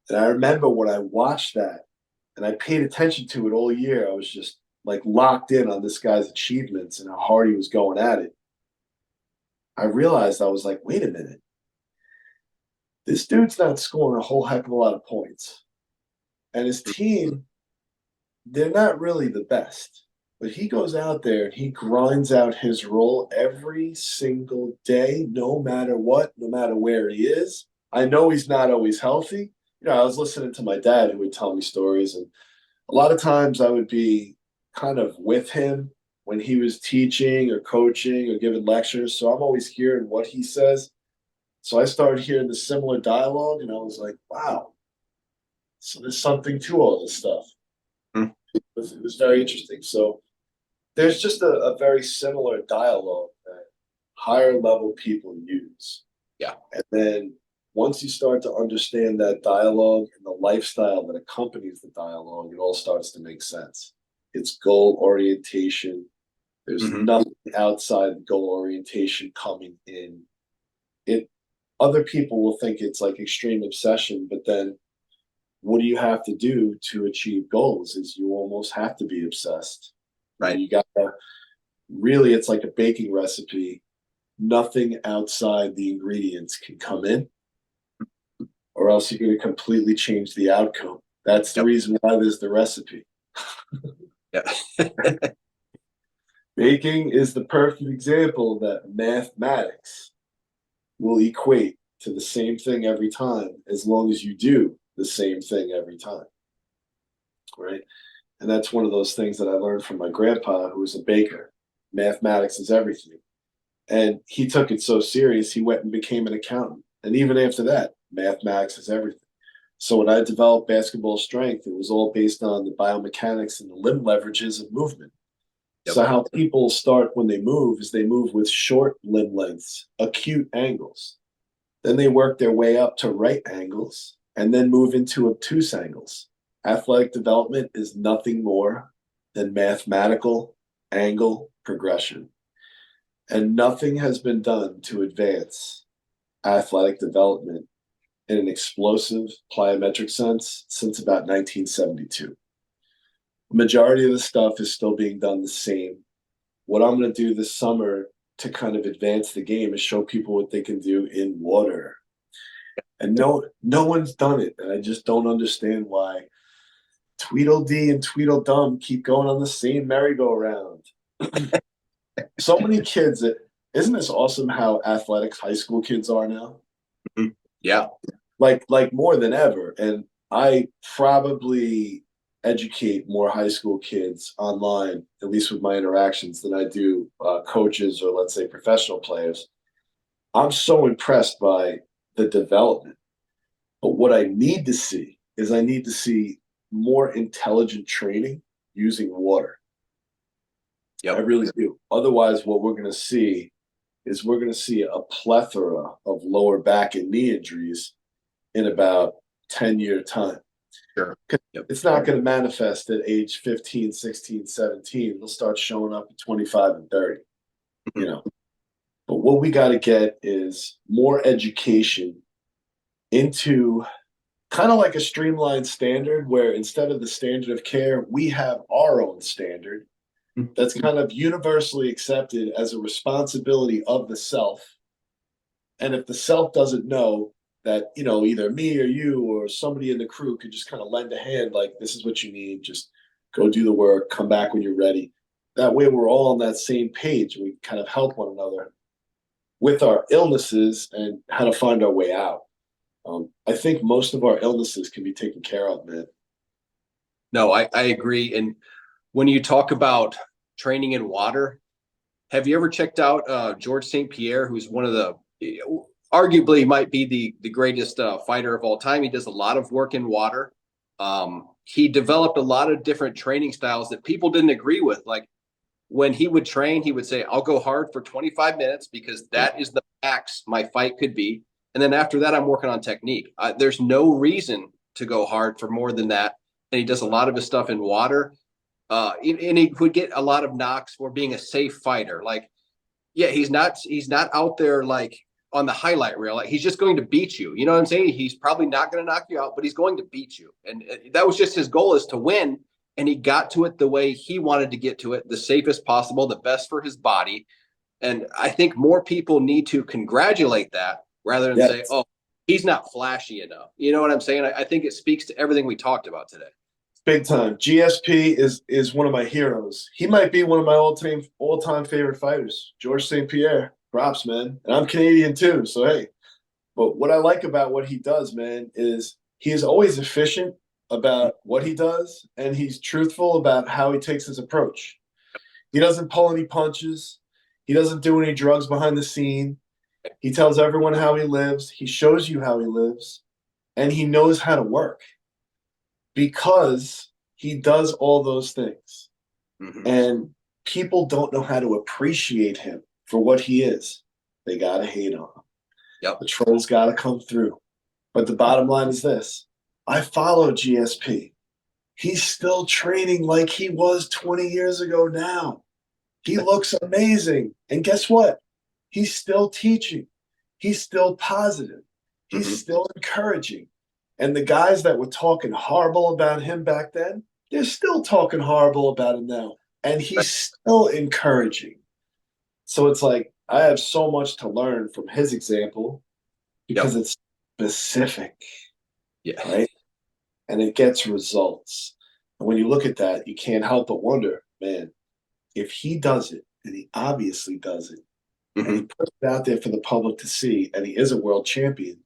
And I remember when I watched that and I paid attention to it all year, I was just like locked in on this guy's achievements and how hard he was going at it. I realized I was like, wait a minute, this dude's not scoring a whole heck of a lot of points. And his team, they're not really the best. But he goes out there and he grinds out his role every single day, no matter what, no matter where he is. I know he's not always healthy. I was listening to my dad who would tell me stories, and a lot of times I would be kind of with him when he was teaching or coaching or giving lectures. So I'm always hearing what he says. So I started hearing the similar dialogue, and I was like, wow, so there's something to all this stuff. Mm. It was very interesting. So there's just a very similar dialogue that higher level people use. Yeah. And then once you start to understand that dialogue and the lifestyle that accompanies the dialogue, it all starts to make sense. It's goal orientation. There's Hmm. nothing outside goal orientation coming in. It Other people will think it's like extreme obsession, but then what do you have to do to achieve goals is you almost have to be obsessed. Right. You gotta really, it's like a baking recipe. Nothing outside the ingredients can come in, or else you're going to completely change the outcome. That's the Yep. reason why there's the recipe. Yeah. Baking is the perfect example that mathematics will equate to the same thing every time as long as you do the same thing every time. Right. And that's one of those things that I learned from my grandpa, who was a baker. Mathematics is everything. And he took it so serious, he went and became an accountant. And even after that, mathematics is everything. So when I developed basketball strength, it was all based on the biomechanics and the limb leverages of movement. Yep. So how people start when they move is they move with short limb lengths, acute angles. Then they work their way up to right angles and then move into obtuse angles. Athletic development is nothing more than mathematical angle progression. And nothing has been done to advance athletic development in an explosive plyometric sense since about 1972. The majority of the stuff is still being done the same. What I'm going to do this summer to kind of advance the game is show people what they can do in water. And no one's done it. And I just don't understand why Tweedledee and Tweedledum keep going on the same merry-go-round. So many kids that isn't this awesome how athletic high school kids are now? Mhm. Yeah. Like more than ever. And I probably educate more high school kids online, at least with my interactions, than I do coaches or let's say professional players. I'm so impressed by the development. But what I need to see is I need to see more intelligent training using water. I Yep. really do. Otherwise, what we're going to see is we're going to see a plethora of lower back and knee injuries in about 10-year time. Sure. Yep. It's not going to manifest at age 15, 16, 17. It'll start showing up at 25 and 30, you Mhm. know. But what we got to get is more education into kind of like a streamlined standard where instead of the standard of care, we have our own standard that's kind of universally accepted as a responsibility of the self. And if the self doesn't know that, either me or you or somebody in the crew could just kind of lend a hand, like, this is what you need, just go do the work, come back when you're ready. That way, we're all on that same page. We kind of help one another with our illnesses and how to find our way out. I think most of our illnesses can be taken care of, man. No, I agree. And when you talk about training in water, have you ever checked out George St. Pierre, who's one of the arguably might be the greatest fighter of all time? He does a lot of work in water. He developed a lot of different training styles that people didn't agree with. Like when he would train, he would say, "I'll go hard for 25 minutes because that is the max my fight could be." And then after that, I'm working on technique. There's no reason to go hard for more than that. And he does a lot of his stuff in water. And he would get a lot of knocks for being a safe fighter. Like, yeah, he's not out there like, on the highlight reel. Like he's just going to beat you. You know what I'm saying? He's probably not going to knock you out, but he's going to beat you. And that was just his goal, is to win. And he got to it the way he wanted to get to it, the safest possible, the best for his body. And I think more people need to congratulate that rather than say, Yes. oh, he's not flashy enough. You know what I'm saying? I think it speaks to everything we talked about today. Big time. GSP is one of my heroes. He might be one of my all time favorite fighters. George St. Pierre. Props, man. And I'm Canadian too, so hey. But what I like about what he does, man, is he is always efficient about what he does, and he's truthful about how he takes his approach. He doesn't pull any punches. He doesn't do any drugs behind the scene. He tells everyone how he lives. He shows you how he lives, and he knows how to work because he does all those things. Mm-hmm. And people don't know how to appreciate him for what he is. They got to hate on him. Yep. The trolls got to come through. But the bottom line is this. I follow GSP. He's still training like he was 20 years ago now. He looks amazing. And guess what? He's still teaching. He's still positive. He's still encouraging. And the guys that were talking horrible about him back then, they're still talking horrible about him now. And he's still encouraging. So it's like, I have so much to learn from his example because it's specific, right? And it gets results. And when you look at that, you can't help but wonder, man, if he does it, and he obviously does it, and he puts it out there for the public to see, and he is a world champion,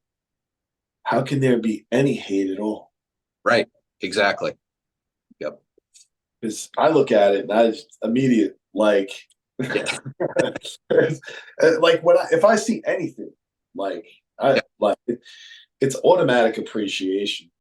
how can there be any hate at all? Right. Exactly. Yep. Because I look at it and I just immediate like, like if I see anything, like it's automatic appreciation.